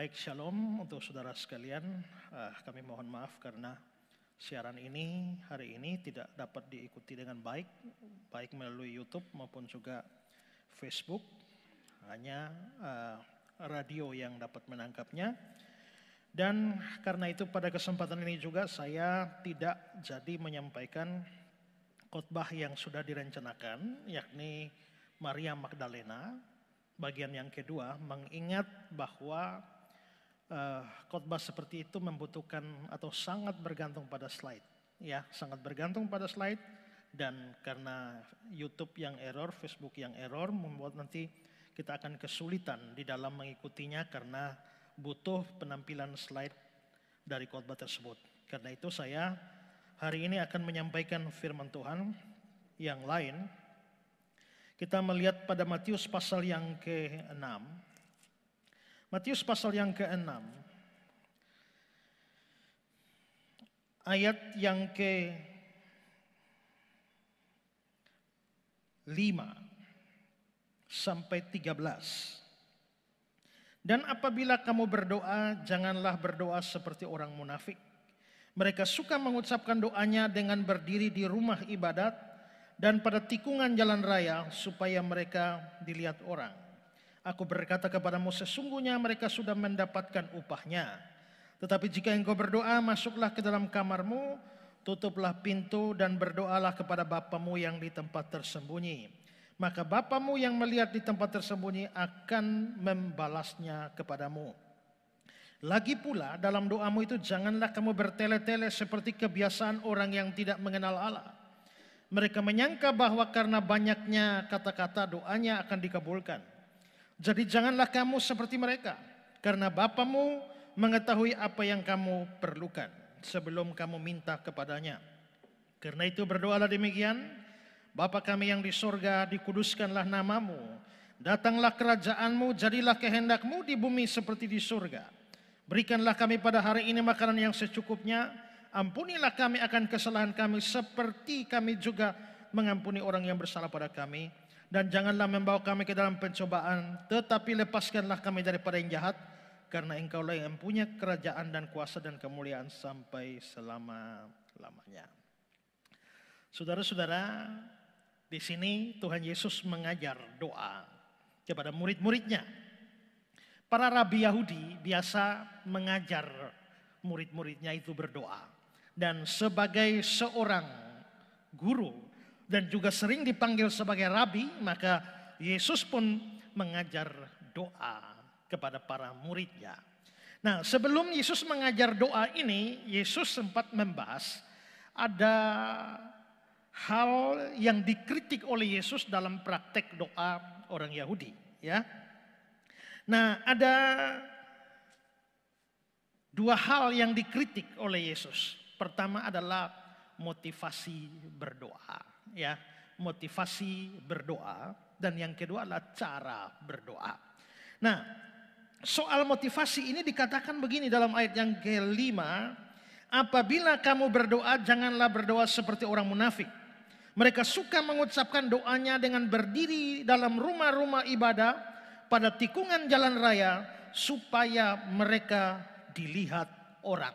Baik, shalom untuk saudara sekalian. Kami mohon maaf karena siaran ini hari ini tidak dapat diikuti dengan baik melalui YouTube maupun juga Facebook. Hanya radio yang dapat menangkapnya. Dan karena itu pada kesempatan ini juga saya tidak jadi menyampaikan khotbah yang sudah direncanakan, yakni Maria Magdalena. Bagian yang kedua, mengingat bahwa khotbah seperti itu membutuhkan atau sangat bergantung pada slide. Ya, sangat bergantung pada slide, dan karena YouTube yang error, Facebook yang error, membuat nanti kita akan kesulitan di dalam mengikutinya karena butuh penampilan slide dari khotbah tersebut. Karena itu saya hari ini akan menyampaikan firman Tuhan yang lain. Kita melihat pada Matius pasal yang ke-6. Matius pasal yang ke-6. Ayat yang ke-5 sampai 13. Dan apabila kamu berdoa, janganlah berdoa seperti orang munafik. Mereka suka mengucapkan doanya dengan berdiri di rumah ibadat dan pada tikungan jalan raya supaya mereka dilihat orang. Aku berkata kepadamu, sesungguhnya mereka sudah mendapatkan upahnya. Tetapi jika engkau berdoa, masuklah ke dalam kamarmu, tutuplah pintu dan berdoalah kepada Bapamu yang di tempat tersembunyi. Maka Bapamu yang melihat di tempat tersembunyi akan membalasnya kepadamu. Lagi pula dalam doamu itu janganlah kamu bertele-tele seperti kebiasaan orang yang tidak mengenal Allah. Mereka menyangka bahwa karena banyaknya kata-kata doanya akan dikabulkan. Jadi janganlah kamu seperti mereka, karena Bapamu mengetahui apa yang kamu perlukan sebelum kamu minta kepadanya. Karena itu berdoalah demikian, Bapa kami yang di sorga, dikuduskanlah namamu. Datanglah kerajaanmu, jadilah kehendakmu di bumi seperti di surga. Berikanlah kami pada hari ini makanan yang secukupnya. Ampunilah kami akan kesalahan kami seperti kami juga mengampuni orang yang bersalah pada kami. Dan janganlah membawa kami ke dalam pencobaan, tetapi lepaskanlah kami daripada yang jahat. Karena engkaulah yang punya kerajaan dan kuasa dan kemuliaan sampai selama-lamanya. Saudara-saudara, di sini Tuhan Yesus mengajar doa kepada murid-muridnya. Para rabi Yahudi biasa mengajar murid-muridnya itu berdoa. Dan sebagai seorang guru dan juga sering dipanggil sebagai rabi, maka Yesus pun mengajar doa kepada para muridnya. Nah, sebelum Yesus mengajar doa ini, Yesus sempat membahas ada hal yang dikritik oleh Yesus dalam praktek doa orang Yahudi, ya. Nah, ada dua hal yang dikritik oleh Yesus. Pertama adalah motivasi berdoa, ya, motivasi berdoa, dan yang kedua adalah cara berdoa. Nah, soal motivasi ini dikatakan begini dalam ayat yang ke-5, apabila kamu berdoa, janganlah berdoa seperti orang munafik. Mereka suka mengucapkan doanya dengan berdiri dalam rumah-rumah ibadah pada tikungan jalan raya supaya mereka dilihat orang.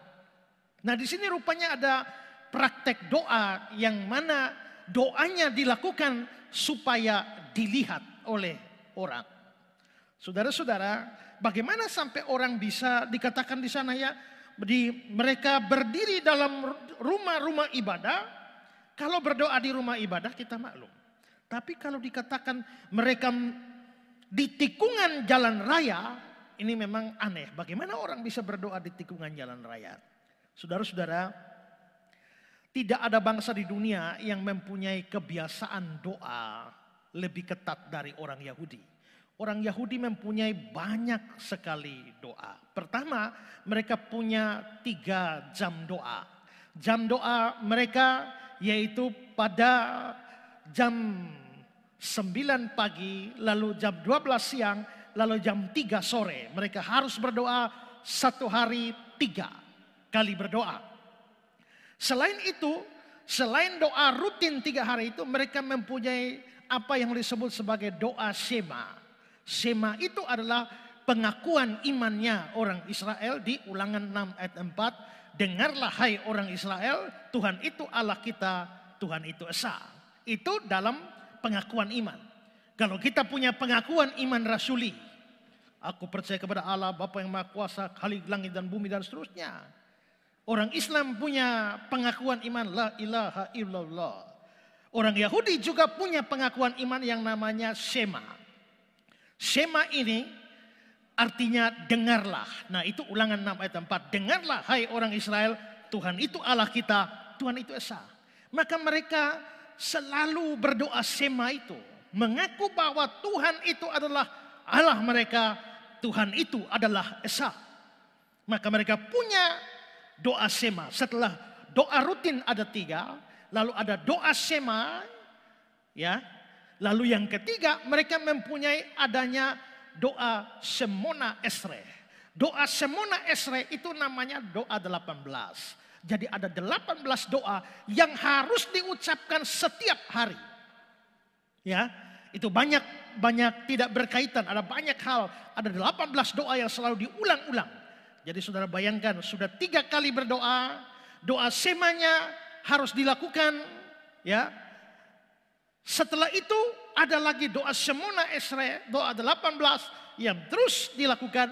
Nah, di sini rupanya ada praktek doa yang mana doanya dilakukan supaya dilihat oleh orang. Saudara-saudara, bagaimana sampai orang bisa dikatakan di sana ya, mereka berdiri dalam rumah-rumah ibadah. Kalau berdoa di rumah ibadah kita maklum. Tapi kalau dikatakan mereka di tikungan jalan raya, ini memang aneh. Bagaimana orang bisa berdoa di tikungan jalan raya? Saudara-saudara, tidak ada bangsa di dunia yang mempunyai kebiasaan doa lebih ketat dari orang Yahudi. Orang Yahudi mempunyai banyak sekali doa. Pertama, mereka punya 3 jam doa. Jam doa mereka yaitu pada jam 9 pagi, lalu jam 12 siang, lalu jam 3 sore. Mereka harus berdoa 1 hari 3 kali berdoa. Selain itu, selain doa rutin 3 hari itu, mereka mempunyai apa yang disebut sebagai doa Shema. Shema itu adalah pengakuan imannya orang Israel di Ulangan 6 ayat 4. Dengarlah hai orang Israel, Tuhan itu Allah kita, Tuhan itu Esa. Itu dalam pengakuan iman. Kalau kita punya pengakuan iman rasuli, aku percaya kepada Allah Bapa yang Maha Kuasa, Khalik langit dan bumi dan seterusnya. Orang Islam punya pengakuan iman la ilaha illallah. Orang Yahudi juga punya pengakuan iman yang namanya Shema. Shema ini artinya dengarlah. Nah itu Ulangan 6 ayat 4. Dengarlah hai orang Israel, Tuhan itu Allah kita, Tuhan itu Esa. Maka mereka selalu berdoa Shema itu. Mengaku bahwa Tuhan itu adalah Allah mereka, Tuhan itu adalah Esa. Maka mereka punya doa Shema. Setelah doa rutin ada 3, lalu ada doa Shema, ya. Lalu yang ketiga mereka mempunyai adanya doa Shemona Esrei. Doa Shemona Esrei itu namanya doa 18. Jadi ada 18 doa yang harus diucapkan setiap hari. Ya, itu banyak tidak berkaitan, ada banyak hal, ada 18 doa yang selalu diulang-ulang. Jadi saudara bayangkan sudah 3 kali berdoa, doa semanya harus dilakukan, ya. Setelah itu ada lagi doa Shemona Esrei, doa 18 yang terus dilakukan.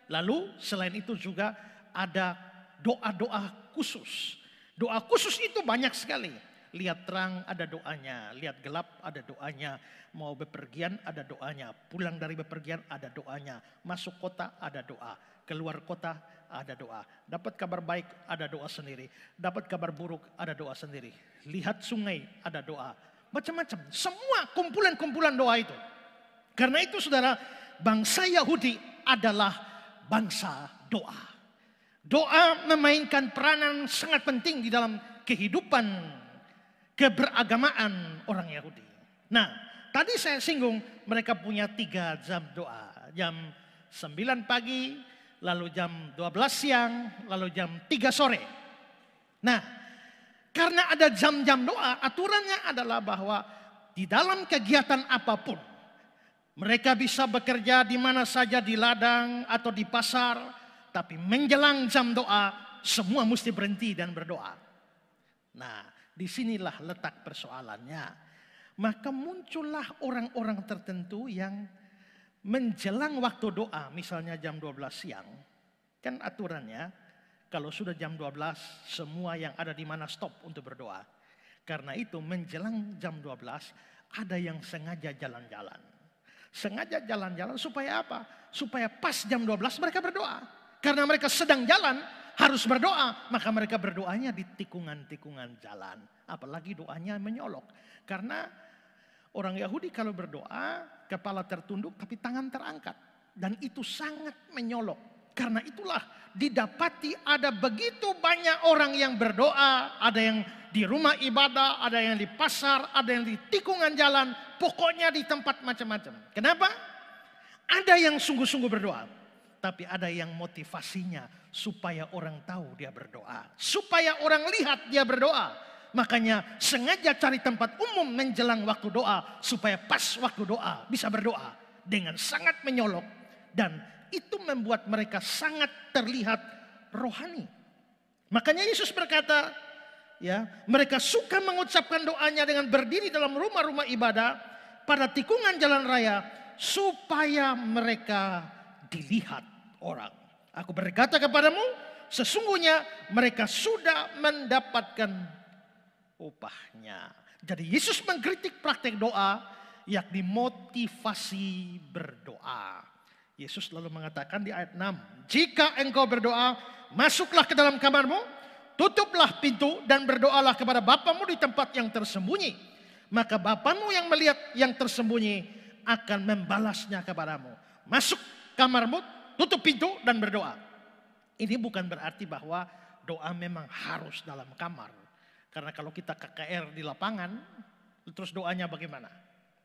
Lalu selain itu juga ada doa-doa khusus. Doa khusus itu banyak sekali. Lihat terang ada doanya, lihat gelap ada doanya, mau bepergian ada doanya, pulang dari bepergian ada doanya, masuk kota ada doa, keluar kota ada doa, dapat kabar baik ada doa sendiri, dapat kabar buruk ada doa sendiri, lihat sungai ada doa, macam-macam, semua kumpulan-kumpulan doa itu. Karena itu saudara, bangsa Yahudi adalah bangsa doa. Doa memainkan peranan sangat penting di dalam kehidupan keberagamaan orang Yahudi. Nah, tadi saya singgung mereka punya 3 jam doa. Jam 9 pagi, lalu jam 12 siang, lalu jam 3 sore. Nah, karena ada jam-jam doa, aturannya adalah bahwa di dalam kegiatan apapun, mereka bisa bekerja di mana saja, di ladang atau di pasar, tapi menjelang jam doa, semua mesti berhenti dan berdoa. Nah, disinilah letak persoalannya. Maka muncullah orang-orang tertentu yang menjelang waktu doa, misalnya jam 12 siang. Kan aturannya, kalau sudah jam 12, semua yang ada di mana stop untuk berdoa. Karena itu menjelang jam 12, ada yang sengaja jalan-jalan. Sengaja jalan-jalan supaya apa? Supaya pas jam 12 mereka berdoa. Karena mereka sedang jalan, harus berdoa, maka mereka berdoanya di tikungan-tikungan jalan. Apalagi doanya menyolok. Karena orang Yahudi kalau berdoa, kepala tertunduk tapi tangan terangkat. Dan itu sangat menyolok. Karena itulah didapati ada begitu banyak orang yang berdoa. Ada yang di rumah ibadah, ada yang di pasar, ada yang di tikungan jalan. Pokoknya di tempat macam-macam. Kenapa? Ada yang sungguh-sungguh berdoa. Tapi ada yang motivasinya supaya orang tahu dia berdoa. Supaya orang lihat dia berdoa. Makanya sengaja cari tempat umum menjelang waktu doa. Supaya pas waktu doa bisa berdoa. Dengan sangat menyolok. Dan itu membuat mereka sangat terlihat rohani. Makanya Yesus berkata, ya, mereka suka mengucapkan doanya dengan berdiri dalam rumah-rumah ibadah. Pada tikungan jalan raya. Supaya mereka dilihat orang. Aku berkata kepadamu, sesungguhnya mereka sudah mendapatkan upahnya. Jadi Yesus mengkritik praktek doa, yakni motivasi berdoa. Yesus lalu mengatakan di ayat 6, jika engkau berdoa, masuklah ke dalam kamarmu, tutuplah pintu dan berdoalah kepada Bapamu di tempat yang tersembunyi. Maka Bapamu yang melihat yang tersembunyi akan membalasnya kepadamu. Masuk kamarmu, tutup pintu dan berdoa. Ini bukan berarti bahwa doa memang harus dalam kamar. Karena kalau kita KKR di lapangan, terus doanya bagaimana?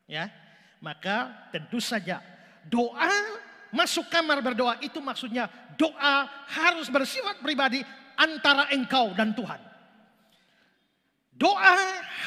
Ya, maka tentu saja doa masuk kamar berdoa itu maksudnya doa harus bersifat pribadi antara engkau dan Tuhan. Doa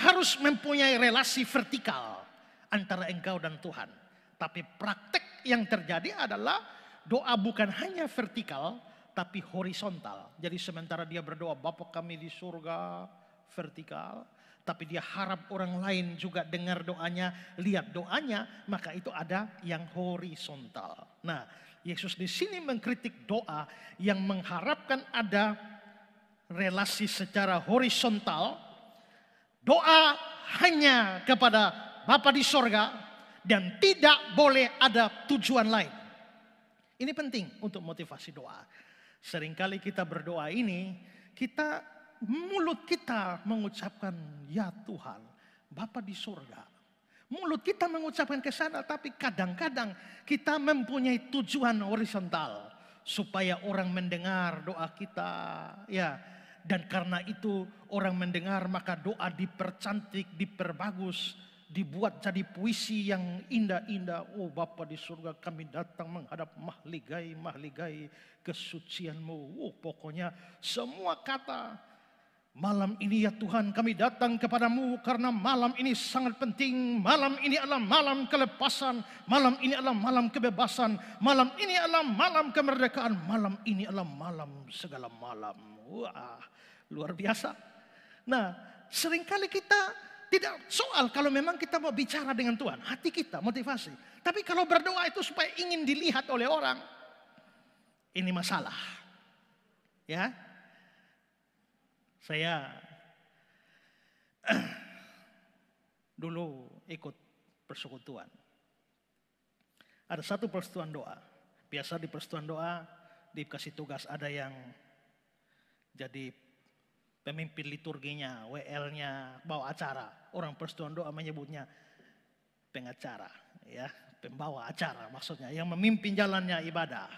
harus mempunyai relasi vertikal antara engkau dan Tuhan. Tapi praktek yang terjadi adalah doa bukan hanya vertikal, tapi horizontal. Jadi sementara dia berdoa, Bapa kami di surga, vertikal. Tapi dia harap orang lain juga dengar doanya, lihat doanya, maka itu ada yang horizontal. Nah, Yesus di sini mengkritik doa yang mengharapkan ada relasi secara horizontal. Doa hanya kepada Bapa di sorga dan tidak boleh ada tujuan lain. Ini penting untuk motivasi doa. Seringkali kita berdoa ini, mulut kita mengucapkan ya Tuhan, Bapa di surga. Mulut kita mengucapkan ke sana, tapi kadang-kadang kita mempunyai tujuan horizontal supaya orang mendengar doa kita, ya. Dan karena itu orang mendengar, maka doa dipercantik, diperbagus, dibuat jadi puisi yang indah-indah. Oh Bapa di surga, kami datang menghadap mahligai kesucianmu. Oh pokoknya semua kata. Malam ini ya Tuhan kami datang kepadamu karena malam ini sangat penting. Malam ini adalah malam kelepasan. Malam ini adalah malam kebebasan. Malam ini adalah malam kemerdekaan. Malam ini adalah malam segala malam. Wah, luar biasa. Nah, seringkali kita tidak soal kalau memang kita mau bicara dengan Tuhan. Hati kita, motivasi. Tapi kalau berdoa itu supaya ingin dilihat oleh orang. Ini masalah. Ya. Saya dulu ikut persekutuan. Ada satu persekutuan doa. Biasa di persekutuan doa dikasih tugas, ada yang jadi pemimpin liturginya, WL-nya, bawa acara. Orang persekutuan doa menyebutnya pengacara, ya, pembawa acara maksudnya, yang memimpin jalannya ibadah.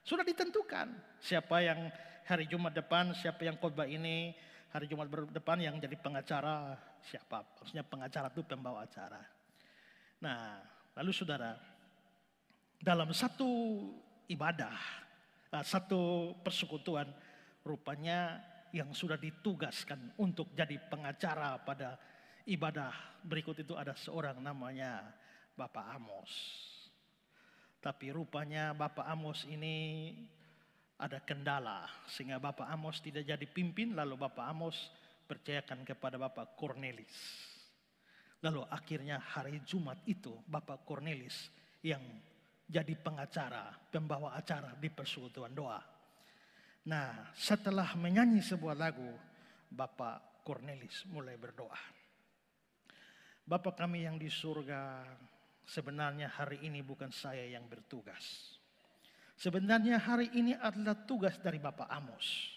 Sudah ditentukan siapa yang hari Jumat depan, siapa yang khotbah ini, hari Jumat depan yang jadi pengacara siapa. Maksudnya pengacara itu pembawa acara. Nah, lalu saudara, dalam satu ibadah, satu persekutuan, rupanya yang sudah ditugaskan untuk jadi pengacara pada ibadah berikut itu ada seorang namanya Bapak Amos. Tapi rupanya Bapak Amos ini ada kendala sehingga Bapak Amos tidak jadi pimpin, lalu Bapak Amos percayakan kepada Bapak Cornelis. Lalu akhirnya hari Jumat itu Bapak Cornelis yang jadi pengacara, pembawa acara di persekutuan doa. Nah, setelah menyanyi sebuah lagu, Bapak Cornelis mulai berdoa. Bapa kami yang di surga, sebenarnya hari ini bukan saya yang bertugas. Sebenarnya hari ini adalah tugas dari Bapak Amos.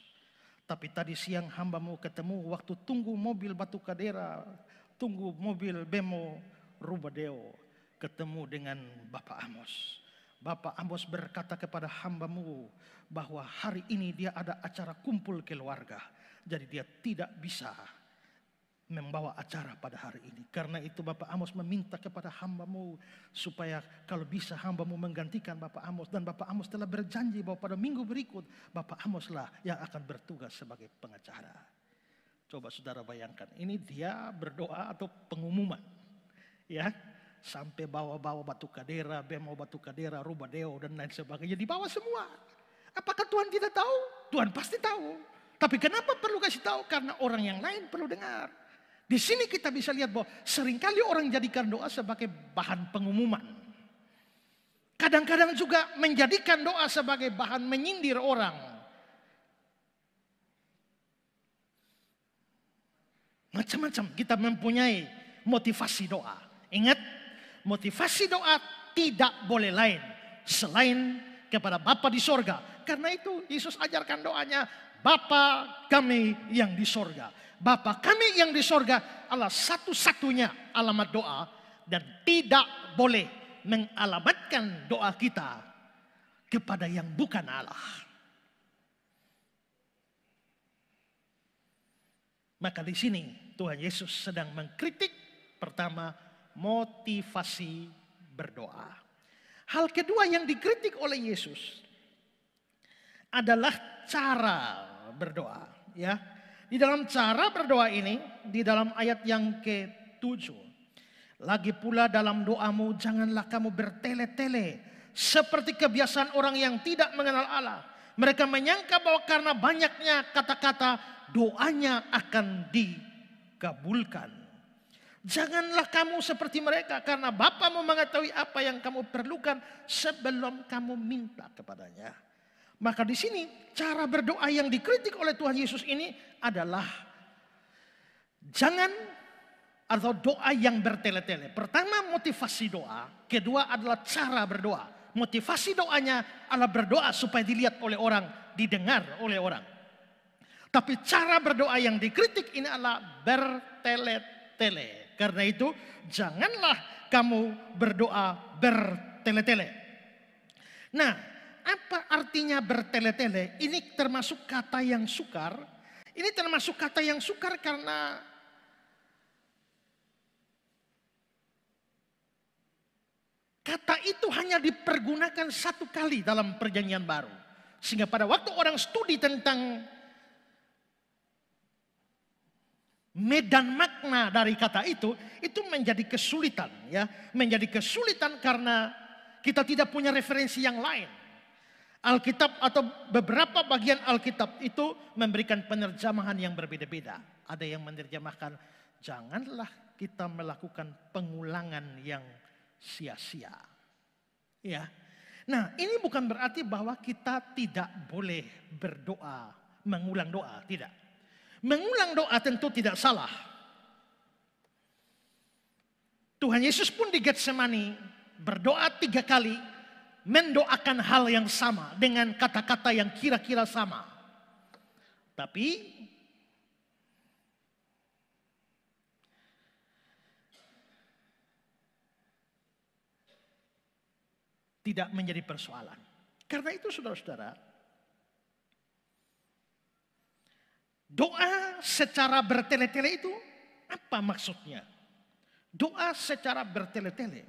Tapi tadi siang hambamu ketemu waktu tunggu mobil Batu Kadera, tunggu mobil Bemo Rubadeo, ketemu dengan Bapak Amos. Bapak Amos berkata kepada hambamu bahwa hari ini dia ada acara kumpul keluarga. Jadi dia tidak bisa membawa acara pada hari ini. Karena itu Bapak Amos meminta kepada hambamu supaya kalau bisa hambamu menggantikan Bapak Amos. Dan Bapak Amos telah berjanji bahwa pada minggu berikut Bapak Amos lah yang akan bertugas sebagai pengacara. Coba saudara bayangkan, ini dia berdoa atau pengumuman. Ya, sampai bawa-bawa Batu Kadera, Bemo Batu Kadera, Rubadeo dan lain sebagainya dibawa semua. Apakah Tuhan tidak tahu? Tuhan pasti tahu. Tapi kenapa perlu kasih tahu? Karena orang yang lain perlu dengar. Di sini kita bisa lihat bahwa seringkali orang jadikan doa sebagai bahan pengumuman. Kadang-kadang juga menjadikan doa sebagai bahan menyindir orang. Macam-macam kita mempunyai motivasi doa. Ingat, motivasi doa tidak boleh lain selain kepada Bapa di sorga. Karena itu Yesus ajarkan doanya, Bapa kami yang di sorga. Bapa kami yang di sorga adalah satu-satunya alamat doa. Dan tidak boleh mengalamatkan doa kita kepada yang bukan Allah. Maka di sini Tuhan Yesus sedang mengkritik pertama motivasi berdoa. Hal kedua yang dikritik oleh Yesus adalah cara berdoa, ya. Di dalam cara berdoa ini, di dalam ayat yang ke-7, lagi pula dalam doamu janganlah kamu bertele-tele seperti kebiasaan orang yang tidak mengenal Allah. Mereka menyangka bahwa karena banyaknya kata-kata, doanya akan dikabulkan. Janganlah kamu seperti mereka, karena Bapamu mengetahui apa yang kamu perlukan sebelum kamu minta kepadanya. Maka di sini cara berdoa yang dikritik oleh Tuhan Yesus ini adalah jangan atau doa yang bertele-tele. Pertama motivasi doa, kedua adalah cara berdoa. Motivasi doanya adalah berdoa supaya dilihat oleh orang, didengar oleh orang. Tapi cara berdoa yang dikritik ini adalah bertele-tele. Karena itu janganlah kamu berdoa bertele-tele. Nah, apa artinya bertele-tele? Ini termasuk kata yang sukar. Ini termasuk kata yang sukar karena kata itu hanya dipergunakan satu kali dalam perjanjian baru. Sehingga pada waktu orang studi tentang medan makna dari kata itu menjadi kesulitan, ya, menjadi kesulitan karena kita tidak punya referensi yang lain. Alkitab atau beberapa bagian Alkitab itu memberikan penerjemahan yang berbeda-beda. Ada yang menerjemahkan, janganlah kita melakukan pengulangan yang sia-sia. Ya. Nah, ini bukan berarti bahwa kita tidak boleh berdoa, mengulang doa, tidak. Mengulang doa tentu tidak salah. Tuhan Yesus pun di Getsemani berdoa 3 kali, mendoakan hal yang sama dengan kata-kata yang kira-kira sama. Tapi tidak menjadi persoalan. Karena itu saudara-saudara, doa secara bertele-tele itu apa maksudnya? Doa secara bertele-tele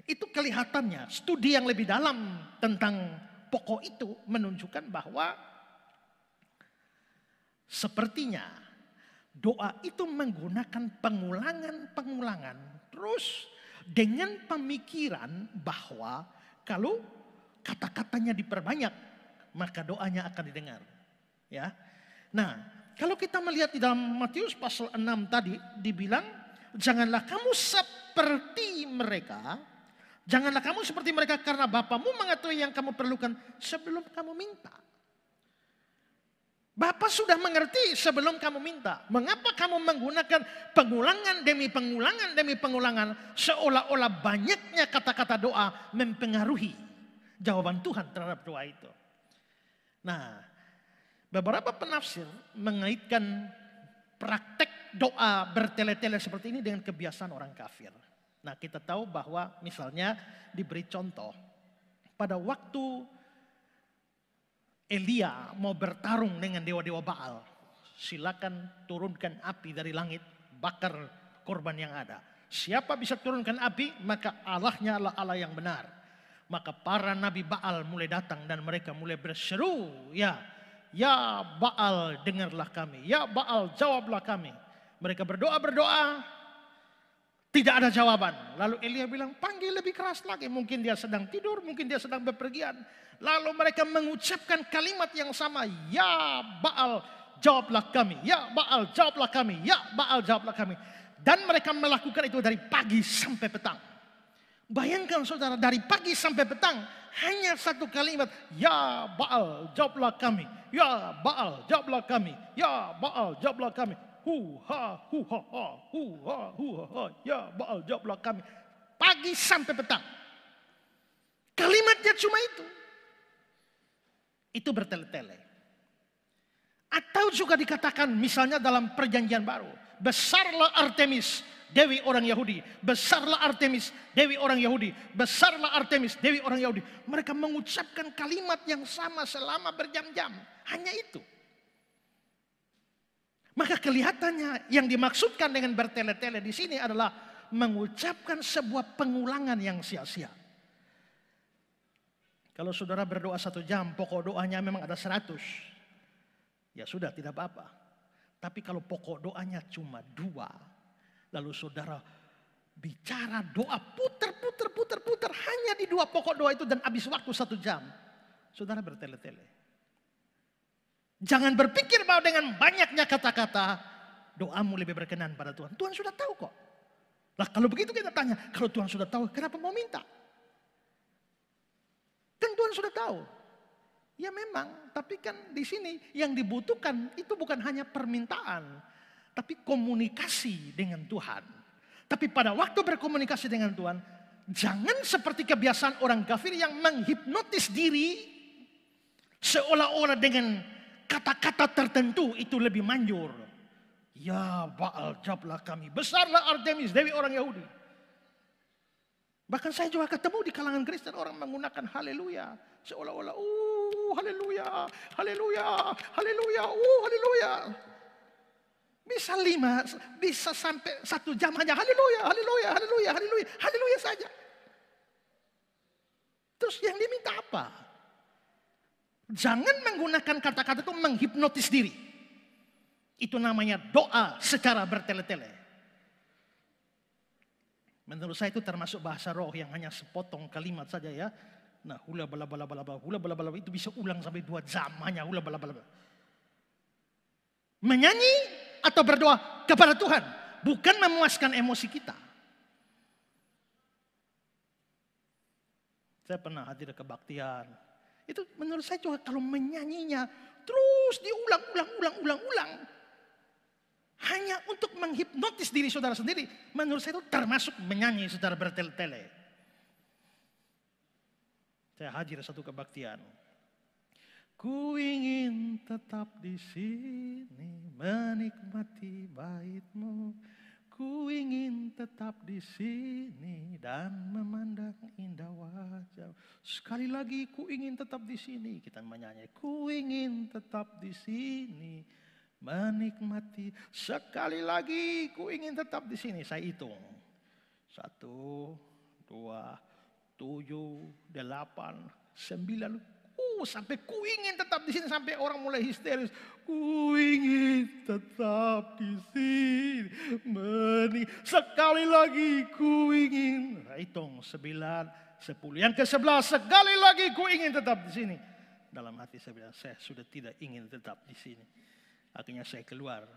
itu kelihatannya studi yang lebih dalam tentang pokok itu menunjukkan bahwa sepertinya doa itu menggunakan pengulangan terus dengan pemikiran bahwa kalau kata-katanya diperbanyak maka doanya akan didengar. Ya. Nah, kalau kita melihat di dalam Matius pasal 6 tadi dibilang, janganlah kamu seperti mereka. Janganlah kamu seperti mereka karena Bapamu mengetahui yang kamu perlukan sebelum kamu minta. Bapa sudah mengerti sebelum kamu minta. Mengapa kamu menggunakan pengulangan demi pengulangan demi pengulangan seolah-olah banyaknya kata-kata doa mempengaruhi jawaban Tuhan terhadap doa itu. Nah, beberapa penafsir mengaitkan praktek doa bertele-tele seperti ini dengan kebiasaan orang kafir. Nah, kita tahu bahwa misalnya diberi contoh pada waktu Elia mau bertarung dengan dewa-dewa Baal, silakan turunkan api dari langit, bakar korban yang ada. Siapa bisa turunkan api, maka Allahnya adalah Allah yang benar. Maka para nabi Baal mulai datang dan mereka mulai berseru, ya Baal dengarlah kami, ya Baal jawablah kami. Mereka berdoa, tidak ada jawaban. Lalu Elia bilang, panggil lebih keras lagi. Mungkin dia sedang tidur, mungkin dia sedang bepergian. Lalu mereka mengucapkan kalimat yang sama, ya Baal jawablah kami, ya Baal jawablah kami, ya Baal jawablah kami. Dan mereka melakukan itu dari pagi sampai petang. Bayangkan saudara, dari pagi sampai petang hanya satu kalimat, ya Baal jawablah kami, ya Baal jawablah kami, ya Baal jawablah kami. Hu-ha, hu-ha-ha, hu-ha, hu-ha-ha, ya Baal jawablah kami. Pagi sampai petang. Kalimatnya cuma itu. Itu bertele-tele. Atau juga dikatakan misalnya dalam perjanjian baru, besarlah Artemis, dewi orang Yahudi. Besarlah Artemis, dewi orang Yahudi. Besarlah Artemis, dewi orang Yahudi. Mereka mengucapkan kalimat yang sama selama berjam-jam. Hanya itu. Maka kelihatannya yang dimaksudkan dengan bertele-tele di sini adalah mengucapkan sebuah pengulangan yang sia-sia. Kalau saudara berdoa 1 jam, pokok doanya memang ada 100. Ya sudah, tidak apa-apa. Tapi kalau pokok doanya cuma 2, lalu saudara Bicara doa putar. Hanya di 2 pokok doa itu dan habis waktu 1 jam. Saudara bertele-tele. Jangan berpikir bahwa dengan banyaknya kata-kata doamu lebih berkenan pada Tuhan. Tuhan sudah tahu kok. Lah kalau begitu kita tanya, kalau Tuhan sudah tahu kenapa mau minta? Kan Tuhan sudah tahu. Ya memang, tapi kan di sini yang dibutuhkan itu bukan hanya permintaan, tapi komunikasi dengan Tuhan. Tapi pada waktu berkomunikasi dengan Tuhan, jangan seperti kebiasaan orang kafir yang menghipnotis diri seolah-olah dengan kata-kata tertentu itu lebih manjur. Ya Baal jablah kami, besarlah Artemis, dewi orang Yahudi. Bahkan saya juga ketemu di kalangan Kristen orang menggunakan haleluya. Seolah-olah, haleluya, haleluya, haleluya, haleluya. Bisa sampai 1 jam hanya haleluya, haleluya, haleluya, haleluya, haleluya saja. Terus yang diminta apa? Jangan menggunakan kata-kata itu menghipnotis diri. Itu namanya doa secara bertele-tele. Menurut saya itu termasuk bahasa roh yang hanya sepotong kalimat saja ya. Nah, hula bala bala bala bala itu bisa ulang sampai 2 jam hanya hula bala bala. Menyanyi atau berdoa kepada Tuhan, bukan memuaskan emosi kita. Saya pernah hadir kebaktian. Itu menurut saya juga kalau menyanyinya terus diulang. Hanya untuk menghipnotis diri saudara sendiri. Menurut saya itu termasuk menyanyi secara bertele-tele. Saya hadir satu kebaktian. Ku ingin tetap di sini menikmati bait-Mu. Ku ingin tetap di sini dan memandang indah wajah. Sekali lagi ku ingin tetap di sini. Kita menyanyi. Ku ingin tetap di sini menikmati. Sekali lagi ku ingin tetap di sini. Saya hitung. 1, 2, 7, 8, 9. Sampai ku ingin tetap di sini sampai orang mulai histeris. Ku ingin tetap di sini. Sekali lagi ku ingin. Hitung 9, 10. Yang ke-11 sekali lagi ku ingin tetap di sini. Dalam hati saya bilang saya sudah tidak ingin tetap di sini. Akhirnya saya keluar.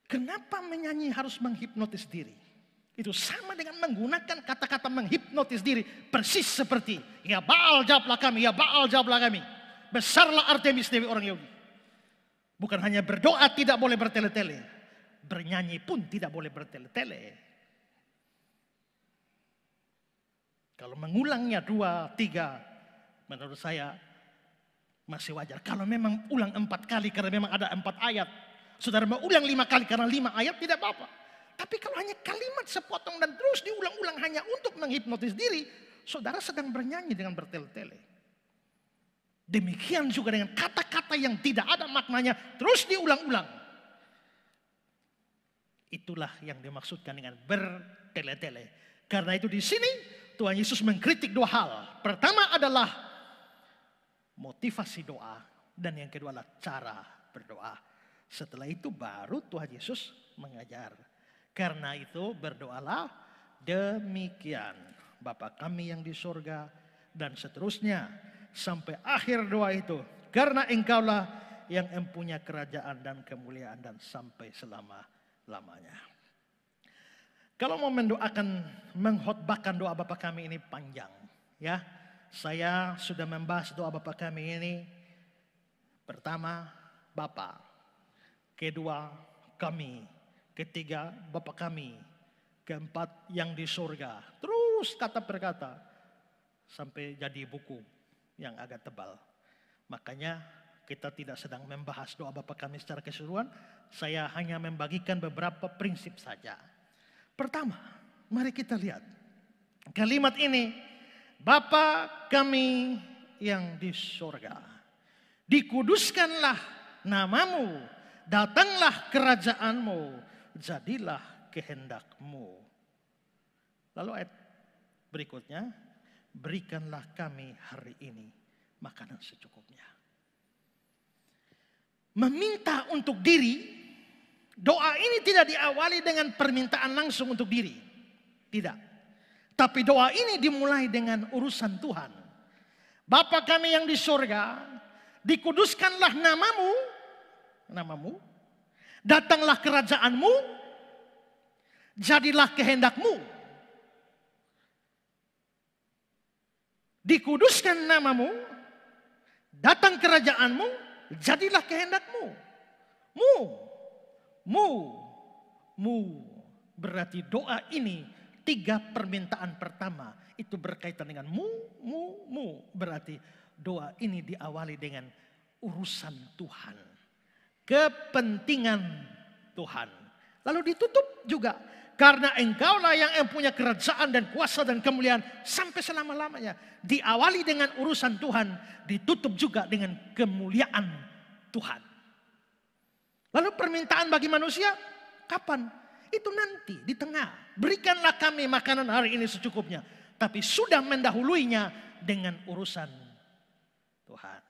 Kenapa menyanyi harus menghipnotis diri? Itu sama dengan menggunakan kata-kata menghipnotis diri. Persis seperti, ya Baal jawablah kami, ya Baal jawablah kami. Besarlah Artemis dewi orang Yahudi. Bukan hanya berdoa tidak boleh bertele-tele. Bernyanyi pun tidak boleh bertele-tele. Kalau mengulangnya 2, 3, menurut saya masih wajar. Kalau memang ulang 4 kali karena memang ada 4 ayat. Saudara mau ulang 5 kali karena 5 ayat tidak apa-apa. Tapi kalau hanya kalimat sepotong dan terus diulang-ulang hanya untuk menghipnotis diri, saudara sedang bernyanyi dengan bertele-tele. Demikian juga dengan kata-kata yang tidak ada maknanya terus diulang-ulang. Itulah yang dimaksudkan dengan bertele-tele. Karena itu di sini Tuhan Yesus mengkritik 2 hal. Pertama adalah motivasi doa dan yang kedua adalah cara berdoa. Setelah itu baru Tuhan Yesus mengajar. Karena itu berdoalah demikian. Bapa kami yang di surga dan seterusnya. Sampai akhir doa itu. Karena engkaulah yang mempunyai kerajaan dan kemuliaan dan sampai selama-lamanya. Kalau mau mendoakan, mengkhotbahkan doa Bapa kami ini panjang. Ya, saya sudah membahas doa Bapa kami ini. Pertama, Bapa. Kedua, kami. Ketiga, Bapa kami. Keempat, yang di surga. Terus kata per kata. Sampai jadi buku yang agak tebal. Makanya kita tidak sedang membahas doa Bapa kami secara keseluruhan. Saya hanya membagikan beberapa prinsip saja. Pertama, mari kita lihat. Kalimat ini, Bapa kami yang di surga. Dikuduskanlah namamu. Datanglah kerajaanmu. Jadilah kehendakmu. Lalu ayat berikutnya, berikanlah kami hari ini makanan secukupnya. Meminta untuk diri Doa ini tidak diawali dengan permintaan langsung untuk diri. Tidak. Tapi doa ini dimulai dengan urusan Tuhan. Bapa kami yang di surga, dikuduskanlah namamu. Namamu. Datanglah kerajaanmu. Jadilah kehendakmu. Dikuduskan namamu. Datang kerajaanmu. Jadilah kehendakmu. Mu. Berarti doa ini 3 permintaan pertama itu berkaitan dengan mu. Berarti doa ini diawali dengan urusan Tuhan. Kepentingan Tuhan. Lalu ditutup juga. Karena engkaulah yang punya kerajaan dan kuasa dan kemuliaan sampai selama-lamanya. Diawali dengan urusan Tuhan. Ditutup juga dengan kemuliaan Tuhan. Lalu permintaan bagi manusia kapan? Itu nanti di tengah. Berikanlah kami makanan hari ini secukupnya. Tapi sudah mendahuluinya dengan urusan Tuhan.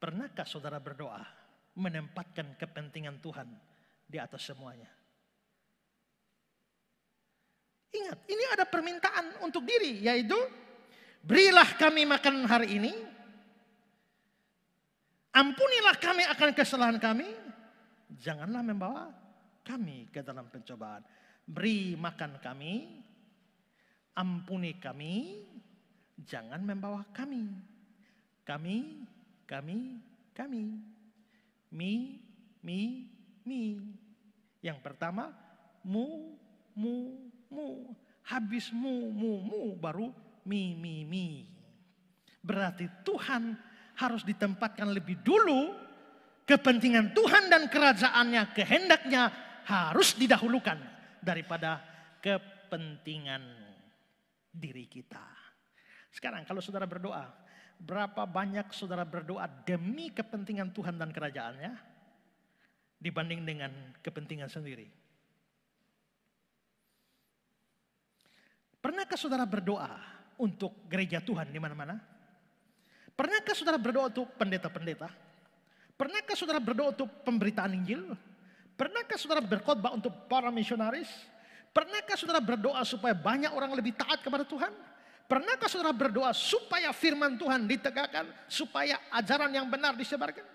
Pernahkah saudara berdoa menempatkan kepentingan Tuhan di atas semuanya? Ingat, ini ada permintaan untuk diri, yaitu berilah kami makan hari ini. Ampunilah kami akan kesalahan kami. Janganlah membawa kami ke dalam pencobaan. Beri makan kami. Ampuni kami. Jangan membawa kami. Kami. Mi. Yang pertama, mu. Habis mu. Baru mi. Berarti Tuhan harus ditempatkan lebih dulu. Kepentingan Tuhan dan kerajaannya, kehendaknya harus didahulukan daripada kepentingan diri kita. Sekarang kalau saudara berdoa, berapa banyak saudara berdoa demi kepentingan Tuhan dan kerajaannya dibanding dengan kepentingan sendiri? Pernahkah saudara berdoa untuk gereja Tuhan di mana-mana? Pernahkah saudara berdoa untuk pendeta-pendeta? Pernahkah saudara berdoa untuk pemberitaan Injil? Pernahkah saudara berkhotbah untuk para misionaris? Pernahkah saudara berdoa supaya banyak orang lebih taat kepada Tuhan? Pernahkah saudara berdoa supaya firman Tuhan ditegakkan? Supaya ajaran yang benar disebarkan?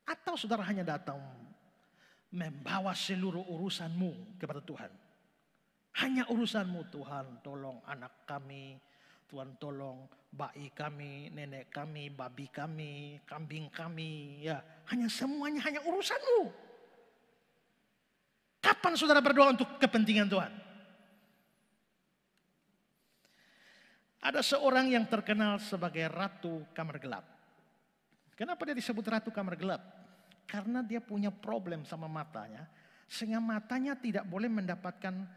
Atau saudara hanya datang membawa seluruh urusanmu kepada Tuhan? Hanya urusanmu, Tuhan tolong anak kami, Tuhan tolong bayi kami, nenek kami, babi kami, kambing kami. Ya, semuanya hanya urusanmu. Kapan saudara berdoa untuk kepentingan Tuhan? Ada seorang yang terkenal sebagai Ratu Kamar Gelap. Kenapa dia disebut Ratu Kamar Gelap? Karena dia punya problem sama matanya. Sehingga matanya tidak boleh mendapatkan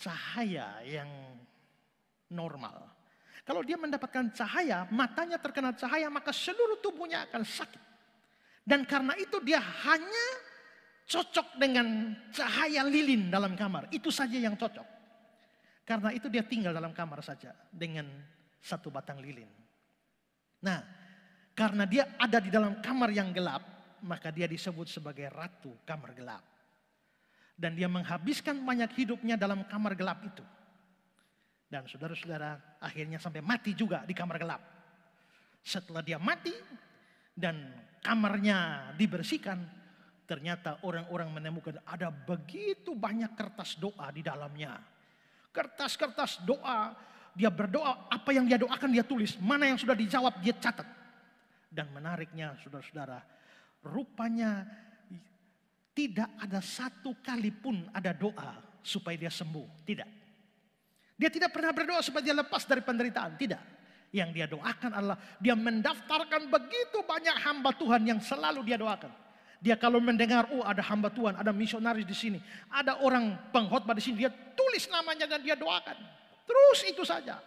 cahaya yang normal. Kalau dia mendapatkan cahaya, matanya terkena cahaya, maka seluruh tubuhnya akan sakit. Dan karena itu dia hanya cocok dengan cahaya lilin dalam kamar. Itu saja yang cocok. Karena itu dia tinggal dalam kamar saja dengan satu batang lilin. Nah, karena dia ada di dalam kamar yang gelap, maka dia disebut sebagai Ratu Kamar Gelap. Dan dia menghabiskan banyak hidupnya dalam kamar gelap itu. Dan saudara-saudara akhirnya sampai mati juga di kamar gelap. Setelah dia mati dan kamarnya dibersihkan, ternyata orang-orang menemukan ada begitu banyak kertas doa di dalamnya. Kertas-kertas doa, dia berdoa, apa yang dia doakan dia tulis, mana yang sudah dijawab dia catat. Dan menariknya saudara-saudara, rupanya tidak ada satu kali pun ada doa supaya dia sembuh, tidak. Dia tidak pernah berdoa supaya dia lepas dari penderitaan. Tidak. Yang dia doakan adalah dia mendaftarkan begitu banyak hamba Tuhan yang selalu dia doakan. Dia kalau mendengar, ada hamba Tuhan, ada misionaris di sini, ada orang pengkhotbah di sini, dia tulis namanya dan dia doakan. Terus itu saja.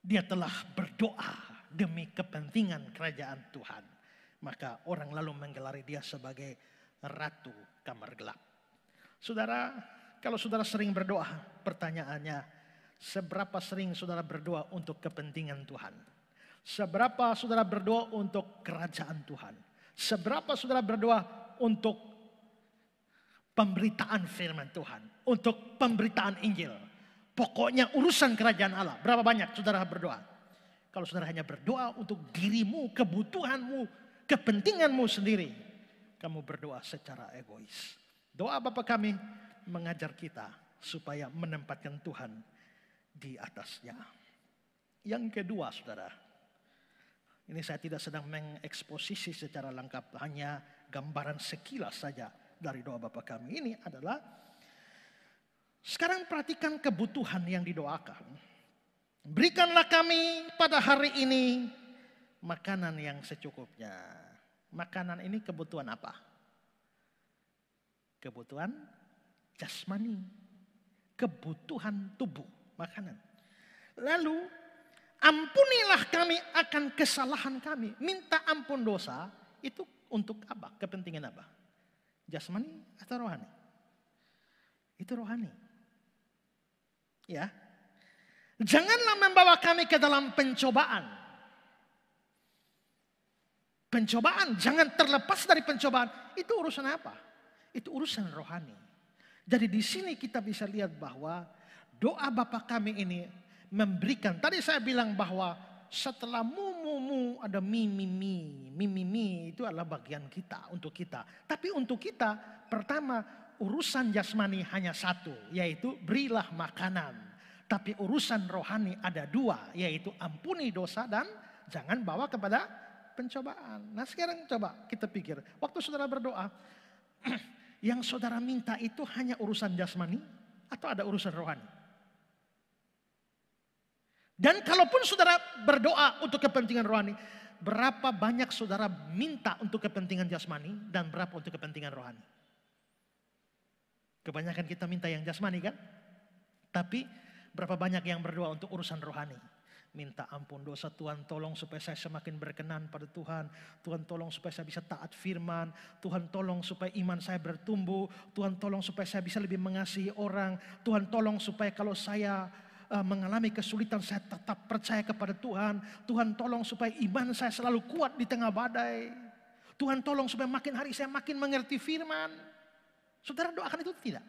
Dia telah berdoa demi kepentingan kerajaan Tuhan. Maka orang lalu menggelari dia sebagai Ratu Kamar Gelap. Saudara, kalau saudara sering berdoa, pertanyaannya, seberapa sering saudara berdoa untuk kepentingan Tuhan? Seberapa saudara berdoa untuk kerajaan Tuhan? Seberapa saudara berdoa untuk pemberitaan firman Tuhan? Untuk pemberitaan Injil? Pokoknya urusan kerajaan Allah. Berapa banyak saudara berdoa? Kalau saudara hanya berdoa untuk dirimu, kebutuhanmu, kepentinganmu sendiri, kamu berdoa secara egois. Doa Bapa kami mengajar kita supaya menempatkan Tuhan di atasnya. Yang kedua saudara, ini saya tidak sedang mengeksposisi secara lengkap, hanya gambaran sekilas saja dari doa Bapa kami. Ini adalah, sekarang perhatikan kebutuhan yang didoakan. Berikanlah kami pada hari ini makanan yang secukupnya. Makanan ini kebutuhan apa? Kebutuhan jasmani. Kebutuhan tubuh, makanan. Lalu, ampunilah kami akan kesalahan kami. Minta ampun dosa itu untuk apa? Kepentingan apa? Jasmani atau rohani? Itu rohani. Ya. Janganlah membawa kami ke dalam pencobaan. Pencobaan, jangan terlepas dari pencobaan. Itu urusan apa? Itu urusan rohani. Jadi di sini kita bisa lihat bahwa doa Bapa kami ini memberikan. Tadi saya bilang bahwa setelah mu ada mi itu adalah bagian kita, untuk kita. Tapi untuk kita pertama urusan jasmani hanya satu, yaitu berilah makanan. Tapi urusan rohani ada dua, yaitu ampuni dosa dan jangan bawa kepada pencobaan. Nah sekarang coba kita pikir, waktu saudara berdoa, yang saudara minta itu hanya urusan jasmani atau ada urusan rohani? Dan kalaupun saudara berdoa untuk kepentingan rohani, berapa banyak saudara minta untuk kepentingan jasmani dan berapa untuk kepentingan rohani? Kebanyakan kita minta yang jasmani kan? Tapi berapa banyak yang berdoa untuk urusan rohani? Minta ampun dosa, Tuhan tolong supaya saya semakin berkenan pada Tuhan. Tuhan tolong supaya saya bisa taat firman. Tuhan tolong supaya iman saya bertumbuh. Tuhan tolong supaya saya bisa lebih mengasihi orang. Tuhan tolong supaya kalau saya mengalami kesulitan saya tetap percaya kepada Tuhan. Tuhan tolong supaya iman saya selalu kuat di tengah badai. Tuhan tolong supaya makin hari saya makin mengerti firman. Saudara doakan itu tidak?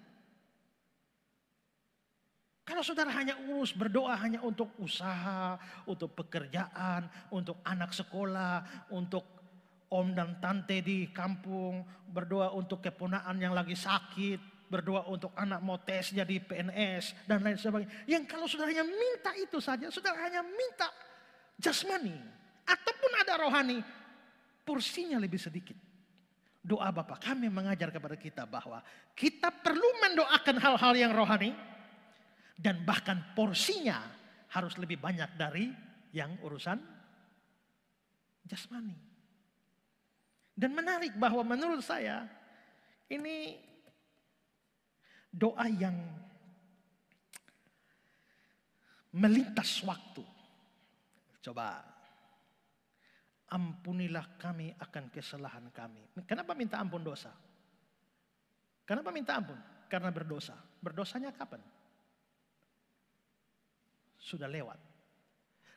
Kalau saudara hanya berdoa hanya untuk usaha, untuk pekerjaan, untuk anak sekolah, untuk om dan tante di kampung, berdoa untuk keponakan yang lagi sakit, berdoa untuk anak mau tes jadi PNS dan lain sebagainya. Yang kalau saudara hanya minta itu saja, saudara hanya minta jasmani ataupun ada rohani, porsinya lebih sedikit. Doa Bapa kami mengajar kepada kita bahwa kita perlu mendoakan hal-hal yang rohani. Dan bahkan porsinya harus lebih banyak dari yang urusan jasmani. Dan menarik bahwa menurut saya ini doa yang melintas waktu. Coba, ampunilah kami akan kesalahan kami. Kenapa minta ampun dosa? Kenapa minta ampun? Karena berdosa. Berdosanya kapan? Sudah lewat.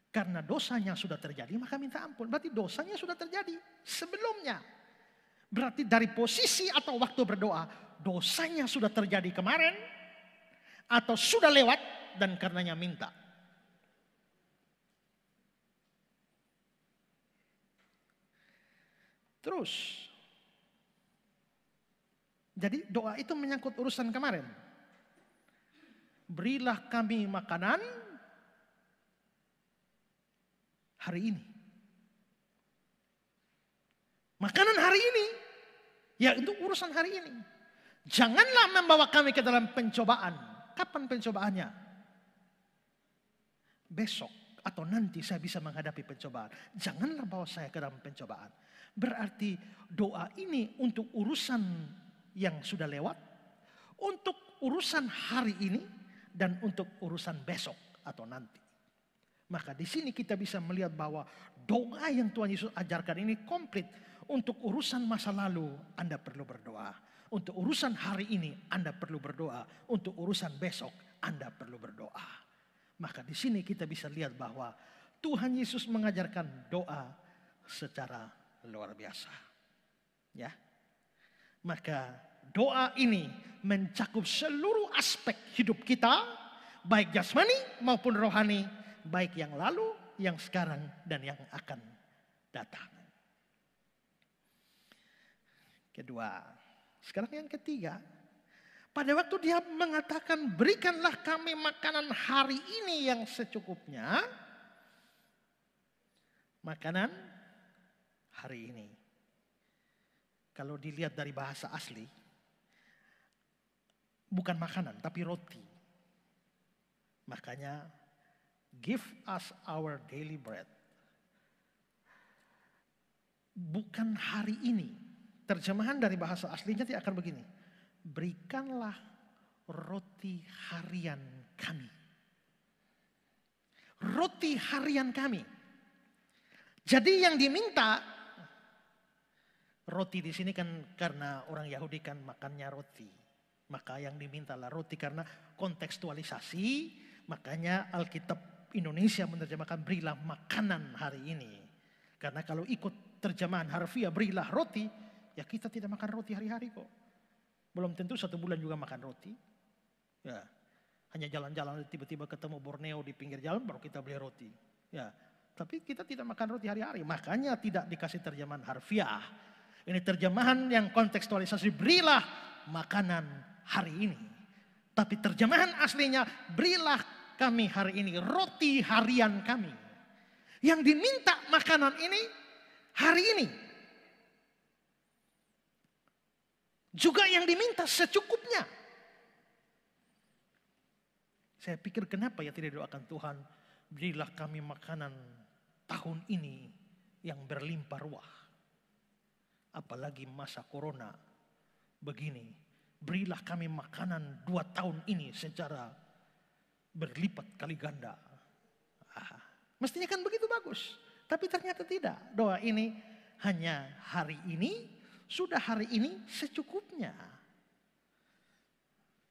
Karena dosanya sudah terjadi maka minta ampun. Berarti dosanya sudah terjadi sebelumnya. Berarti dari posisi atau waktu berdoa, dosanya sudah terjadi kemarin atau sudah lewat dan karenanya minta. Terus, jadi doa itu menyangkut urusan kemarin. Berilah kami makanan hari ini. Makanan hari ini. Ya itu urusan hari ini. Janganlah membawa kami ke dalam pencobaan. Kapan pencobaannya? Besok atau nanti saya bisa menghadapi pencobaan. Janganlah bawa saya ke dalam pencobaan. Berarti doa ini untuk urusan yang sudah lewat. Untuk urusan hari ini. Dan untuk urusan besok atau nanti. Maka di sini kita bisa melihat bahwa doa yang Tuhan Yesus ajarkan ini komplit. Untuk urusan masa lalu Anda perlu berdoa. Untuk urusan hari ini Anda perlu berdoa. Untuk urusan besok Anda perlu berdoa. Maka di sini kita bisa lihat bahwa Tuhan Yesus mengajarkan doa secara luar biasa. Ya. Maka doa ini mencakup seluruh aspek hidup kita, baik jasmani maupun rohani, baik yang lalu, yang sekarang, dan yang akan datang. Kedua, sekarang yang ketiga. Pada waktu dia mengatakan berikanlah kami makanan hari ini yang secukupnya. Makanan hari ini. Kalau dilihat dari bahasa asli, bukan makanan tapi roti. Makanya give us our daily bread. Bukan hari ini. Terjemahan dari bahasa aslinya tidak akan begini. Berikanlah roti harian kami. Roti harian kami. Jadi yang diminta, roti di sini kan karena orang Yahudi kan makannya roti. Maka yang dimintalah roti karena kontekstualisasi. Makanya Alkitab Indonesia menerjemahkan berilah makanan hari ini. Karena kalau ikut terjemahan harfiah berilah roti, ya kita tidak makan roti hari-hari kok. Belum tentu 1 bulan juga makan roti. Ya, hanya jalan-jalan tiba-tiba ketemu Borneo di pinggir jalan baru kita beli roti. Ya, tapi kita tidak makan roti hari-hari. Makanya tidak dikasih terjemahan harfiah. Ini terjemahan yang kontekstualisasi berilah makanan hari ini. Tapi terjemahan aslinya berilah kami hari ini roti harian kami. Yang diminta makanan ini hari ini. Juga yang diminta secukupnya. Saya pikir kenapa ya tidak doakan Tuhan, berilah kami makanan tahun ini yang berlimpah ruah. Apalagi masa corona begini, berilah kami makanan 2 tahun ini secara berlipat kali ganda. Mestinya kan begitu bagus, tapi ternyata tidak. Doa ini hanya hari ini, sudah hari ini secukupnya.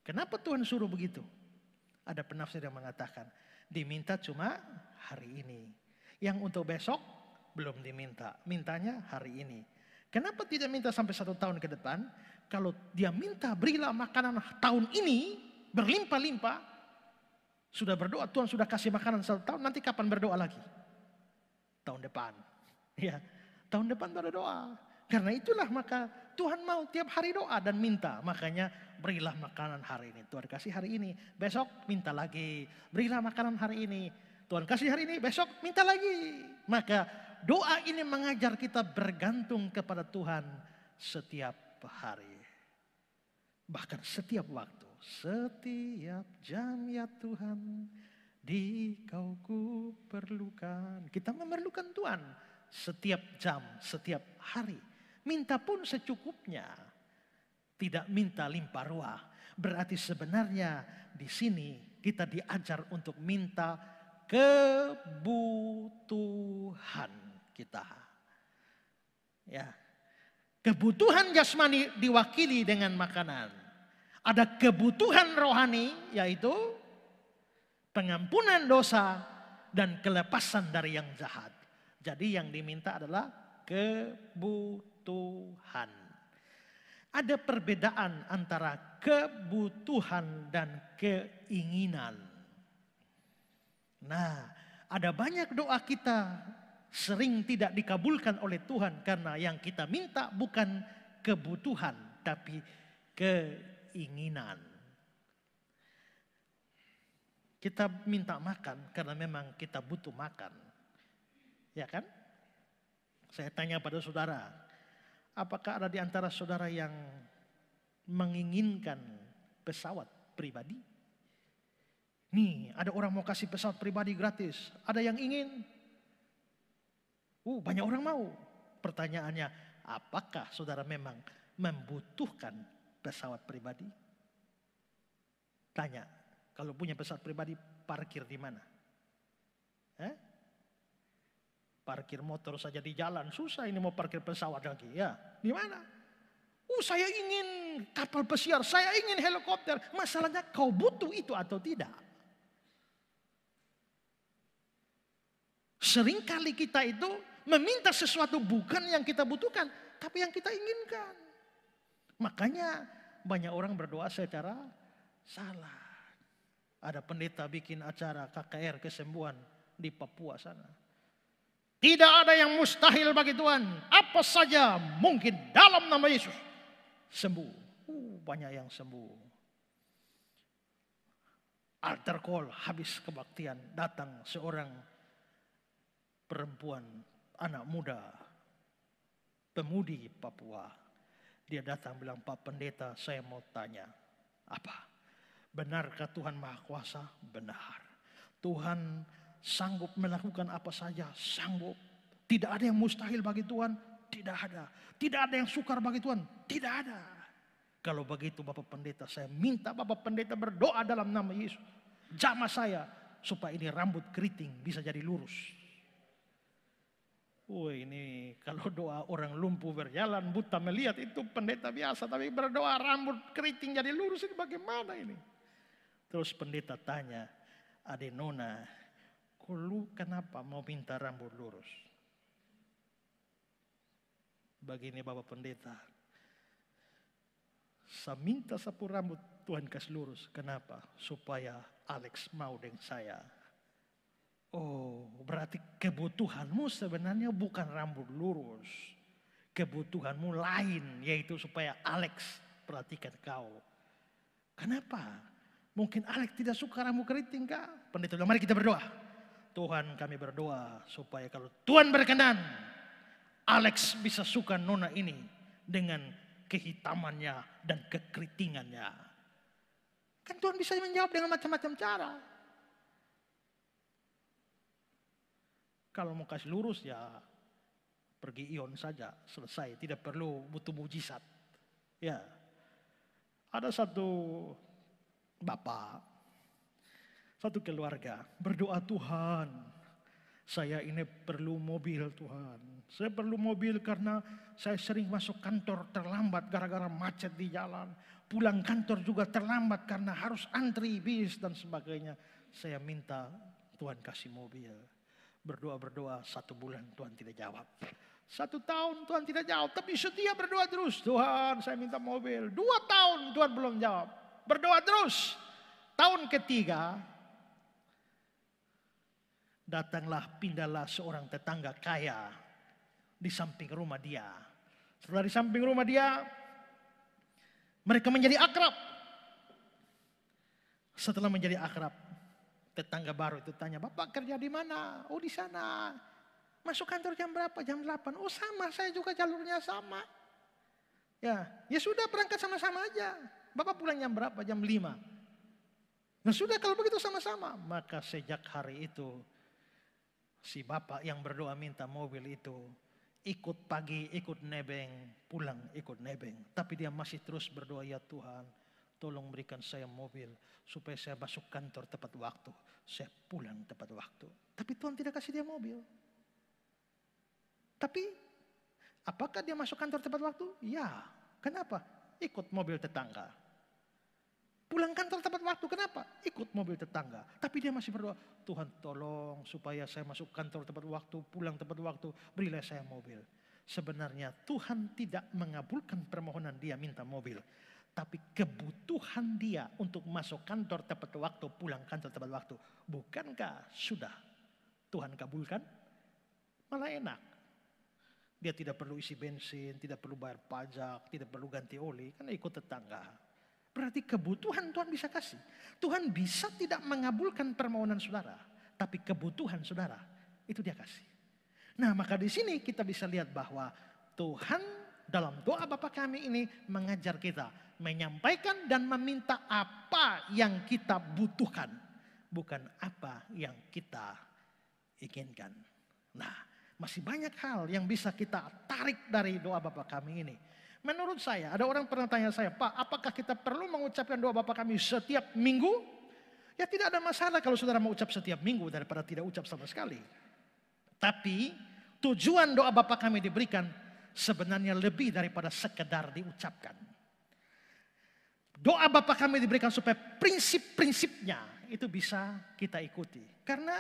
Kenapa Tuhan suruh begitu? Ada penafsir yang mengatakan diminta cuma hari ini. Yang untuk besok belum diminta. Mintanya hari ini. Kenapa tidak minta sampai 1 tahun ke depan? Kalau dia minta berilah makanan tahun ini berlimpah-limpah. Sudah berdoa Tuhan sudah kasih makanan 1 tahun. Nanti kapan berdoa lagi? Tahun depan. Ya, tahun depan baru doa. Karena itulah maka Tuhan mau tiap hari doa dan minta. Makanya berilah makanan hari ini. Tuhan kasih hari ini. Besok minta lagi. Berilah makanan hari ini. Tuhan kasih hari ini. Besok minta lagi. Maka doa ini mengajar kita bergantung kepada Tuhan setiap hari. Bahkan setiap waktu. Setiap jam ya Tuhan. Di Kau ku perlukan. Kita memerlukan Tuhan. Setiap jam, setiap hari. Minta pun secukupnya. Tidak minta limpah ruah. Berarti sebenarnya di sini kita diajar untuk minta kebutuhan kita. Ya. Kebutuhan jasmani diwakili dengan makanan. Ada kebutuhan rohani yaitu pengampunan dosa dan kelepasan dari yang jahat. Jadi yang diminta adalah kebutuhan. Ada perbedaan antara kebutuhan dan keinginan. Nah, ada banyak doa kita sering tidak dikabulkan oleh Tuhan karena yang kita minta bukan kebutuhan tapi keinginan. Kita minta makan karena memang kita butuh makan. Ya kan? Saya tanya pada saudara, apakah ada di antara saudara yang menginginkan pesawat pribadi? Nih, ada orang mau kasih pesawat pribadi gratis. Ada yang ingin? Banyak orang mau. Pertanyaannya, apakah saudara memang membutuhkan pesawat pribadi? Tanya, kalau punya pesawat pribadi parkir di mana? Parkir motor saja di jalan susah, ini mau parkir pesawat lagi ya. Di mana? Saya ingin kapal pesiar, saya ingin helikopter. Masalahnya kau butuh itu atau tidak? Seringkali kita itu meminta sesuatu bukan yang kita butuhkan, tapi yang kita inginkan. Makanya banyak orang berdoa secara salah. Ada pendeta bikin acara KKR kesembuhan di Papua sana. Tidak ada yang mustahil bagi Tuhan. Apa saja mungkin dalam nama Yesus. Sembuh. Banyak yang sembuh. Altar call habis kebaktian. Datang seorang perempuan, anak muda, pemudi Papua. Dia datang bilang, Pak Pendeta, saya mau tanya. Apa? Benarkah Tuhan Maha Kuasa? Benar. Tuhan sanggup melakukan apa saja? Sanggup. Tidak ada yang mustahil bagi Tuhan? Tidak ada. Tidak ada yang sukar bagi Tuhan? Tidak ada. Kalau begitu Bapak Pendeta, saya minta Bapak Pendeta berdoa dalam nama Yesus. Jamah saya supaya ini rambut keriting bisa jadi lurus. Ini kalau doa orang lumpuh berjalan, buta melihat itu pendeta biasa. Tapi berdoa rambut keriting jadi lurus ini bagaimana ini? Terus pendeta tanya, Ade Nona, lu kenapa mau minta rambut lurus? Begini Bapak Pendeta, saya minta sapu rambut Tuhan kasih lurus. Kenapa? Supaya Alex mau dengan saya. Oh, berarti kebutuhanmu sebenarnya bukan rambut lurus. Kebutuhanmu lain, yaitu supaya Alex perhatikan kau. Kenapa? Mungkin Alex tidak suka rambut keriting kah? Pendeta bilang, mari kita berdoa. Tuhan, kami berdoa supaya kalau Tuhan berkenan, Alex bisa suka nona ini dengan kehitamannya dan kekeritingannya. Kan Tuhan bisa menjawab dengan macam-macam cara. Kalau mau kasih lurus ya pergi ion saja, selesai. Tidak perlu butuh mujizat. Ya, ada satu bapak, satu keluarga berdoa, Tuhan, saya ini perlu mobil Tuhan. Saya perlu mobil karena saya sering masuk kantor terlambat gara-gara macet di jalan. Pulang kantor juga terlambat karena harus antri bis dan sebagainya. Saya minta Tuhan kasih mobil. Berdoa-berdoa 1 bulan Tuhan tidak jawab. 1 tahun Tuhan tidak jawab. Tapi setia berdoa terus. Tuhan saya minta mobil. 2 tahun Tuhan belum jawab. Berdoa terus. Tahun ketiga. Datanglah pindahlah seorang tetangga kaya. Di samping rumah dia. Setelah di samping rumah dia. Mereka menjadi akrab. Setelah menjadi akrab. Tetangga baru itu tanya, Bapak kerja di mana? Oh di sana. Masuk kantor jam berapa? Jam 8. Oh sama, saya juga jalurnya sama. Ya sudah berangkat sama-sama aja. Bapak pulang jam berapa? Jam 5. Nah sudah kalau begitu sama-sama. Maka sejak hari itu si bapak yang berdoa minta mobil itu ikut pagi, ikut nebeng, pulang ikut nebeng. Tapi dia masih terus berdoa, ya Tuhan, tolong berikan saya mobil supaya saya masuk kantor tepat waktu. Saya pulang tepat waktu. Tapi Tuhan tidak kasih dia mobil. Tapi apakah dia masuk kantor tepat waktu? Ya. Kenapa? Ikut mobil tetangga. Pulang kantor tepat waktu. Kenapa? Ikut mobil tetangga. Tapi dia masih berdoa, Tuhan tolong supaya saya masuk kantor tepat waktu, pulang tepat waktu, berilah saya mobil. Sebenarnya Tuhan tidak mengabulkan permohonan dia minta mobil. Tapi kebutuhan dia untuk masuk kantor tepat waktu, pulang kantor tepat waktu. Bukankah sudah Tuhan kabulkan? Malah enak. Dia tidak perlu isi bensin, tidak perlu bayar pajak, tidak perlu ganti oli. Karena ikut tetangga. Berarti kebutuhan Tuhan bisa kasih. Tuhan bisa tidak mengabulkan permohonan saudara. Tapi kebutuhan saudara, itu dia kasih. Nah maka di sini kita bisa lihat bahwa Tuhan dalam doa Bapa kami ini mengajar kita. Menyampaikan dan meminta apa yang kita butuhkan. Bukan apa yang kita inginkan. Nah, masih banyak hal yang bisa kita tarik dari doa Bapa kami ini. Menurut saya, ada orang pernah tanya saya, Pak, apakah kita perlu mengucapkan doa Bapa kami setiap minggu? Ya tidak ada masalah kalau saudara mau ucap setiap minggu daripada tidak ucap sama sekali. Tapi tujuan doa Bapa kami diberikan sebenarnya lebih daripada sekedar diucapkan. Doa Bapa kami diberikan supaya prinsip-prinsipnya itu bisa kita ikuti. Karena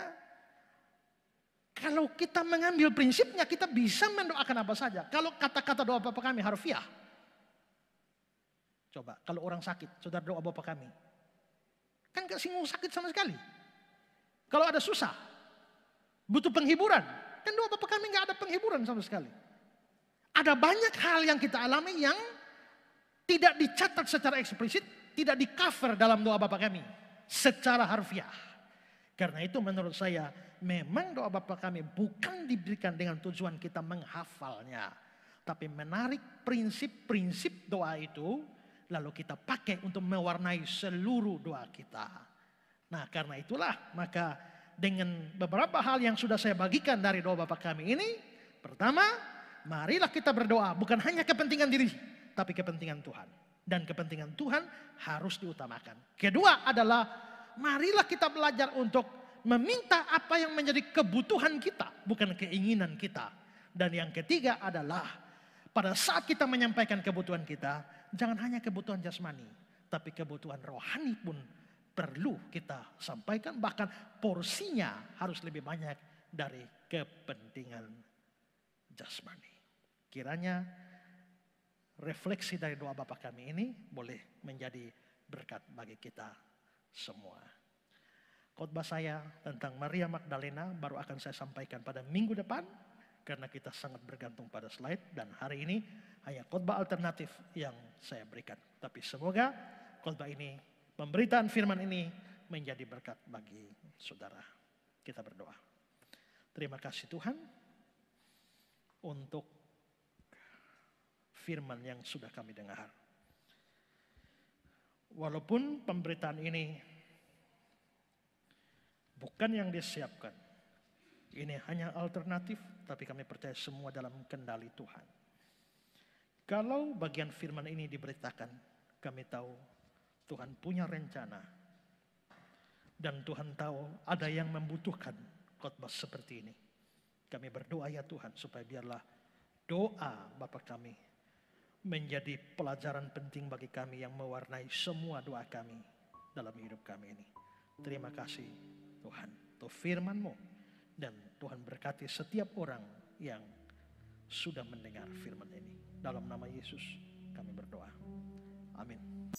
Kalau kita mengambil prinsipnya, kita bisa mendoakan apa saja. Kalau kata-kata doa Bapa kami harfiah. Coba, kalau orang sakit, saudara doa Bapa kami. Kan gak singgung sakit sama sekali. Kalau ada susah, butuh penghiburan. Kan doa Bapa kami gak ada penghiburan sama sekali. Ada banyak hal yang kita alami yang tidak dicatat secara eksplisit, tidak di cover dalam doa Bapa kami. Secara harfiah. Karena itu menurut saya, memang doa Bapa kami bukan diberikan dengan tujuan kita menghafalnya. Tapi menarik prinsip-prinsip doa itu, lalu kita pakai untuk mewarnai seluruh doa kita. Nah karena itulah, maka dengan beberapa hal yang sudah saya bagikan dari doa Bapa kami ini. Pertama, marilah kita berdoa bukan hanya kepentingan diri, tapi kepentingan Tuhan. Dan kepentingan Tuhan harus diutamakan. Kedua adalah, marilah kita belajar untuk meminta apa yang menjadi kebutuhan kita, bukan keinginan kita. Dan yang ketiga adalah, pada saat kita menyampaikan kebutuhan kita, jangan hanya kebutuhan jasmani, tapi kebutuhan rohani pun perlu kita sampaikan. Bahkan porsinya harus lebih banyak dari kepentingan jasmani. Kiranya refleksi dari doa Bapa kami ini boleh menjadi berkat bagi kita semua. Khotbah saya tentang Maria Magdalena baru akan saya sampaikan pada minggu depan, karena kita sangat bergantung pada slide, dan hari ini hanya khotbah alternatif yang saya berikan. Tapi semoga khotbah ini, pemberitaan firman ini menjadi berkat bagi saudara. Kita berdoa. Terima kasih Tuhan untuk firman yang sudah kami dengar. Walaupun pemberitaan ini bukan yang disiapkan, ini hanya alternatif, tapi kami percaya semua dalam kendali Tuhan. Kalau bagian firman ini diberitakan, kami tahu Tuhan punya rencana. Dan Tuhan tahu ada yang membutuhkan khotbah seperti ini. Kami berdoa ya Tuhan, supaya biarlah doa Bapa kami menjadi pelajaran penting bagi kami yang mewarnai semua doa kami dalam hidup kami ini. Terima kasih Tuhan untuk firman-Mu, dan Tuhan berkati setiap orang yang sudah mendengar firman ini. Dalam nama Yesus kami berdoa. Amin.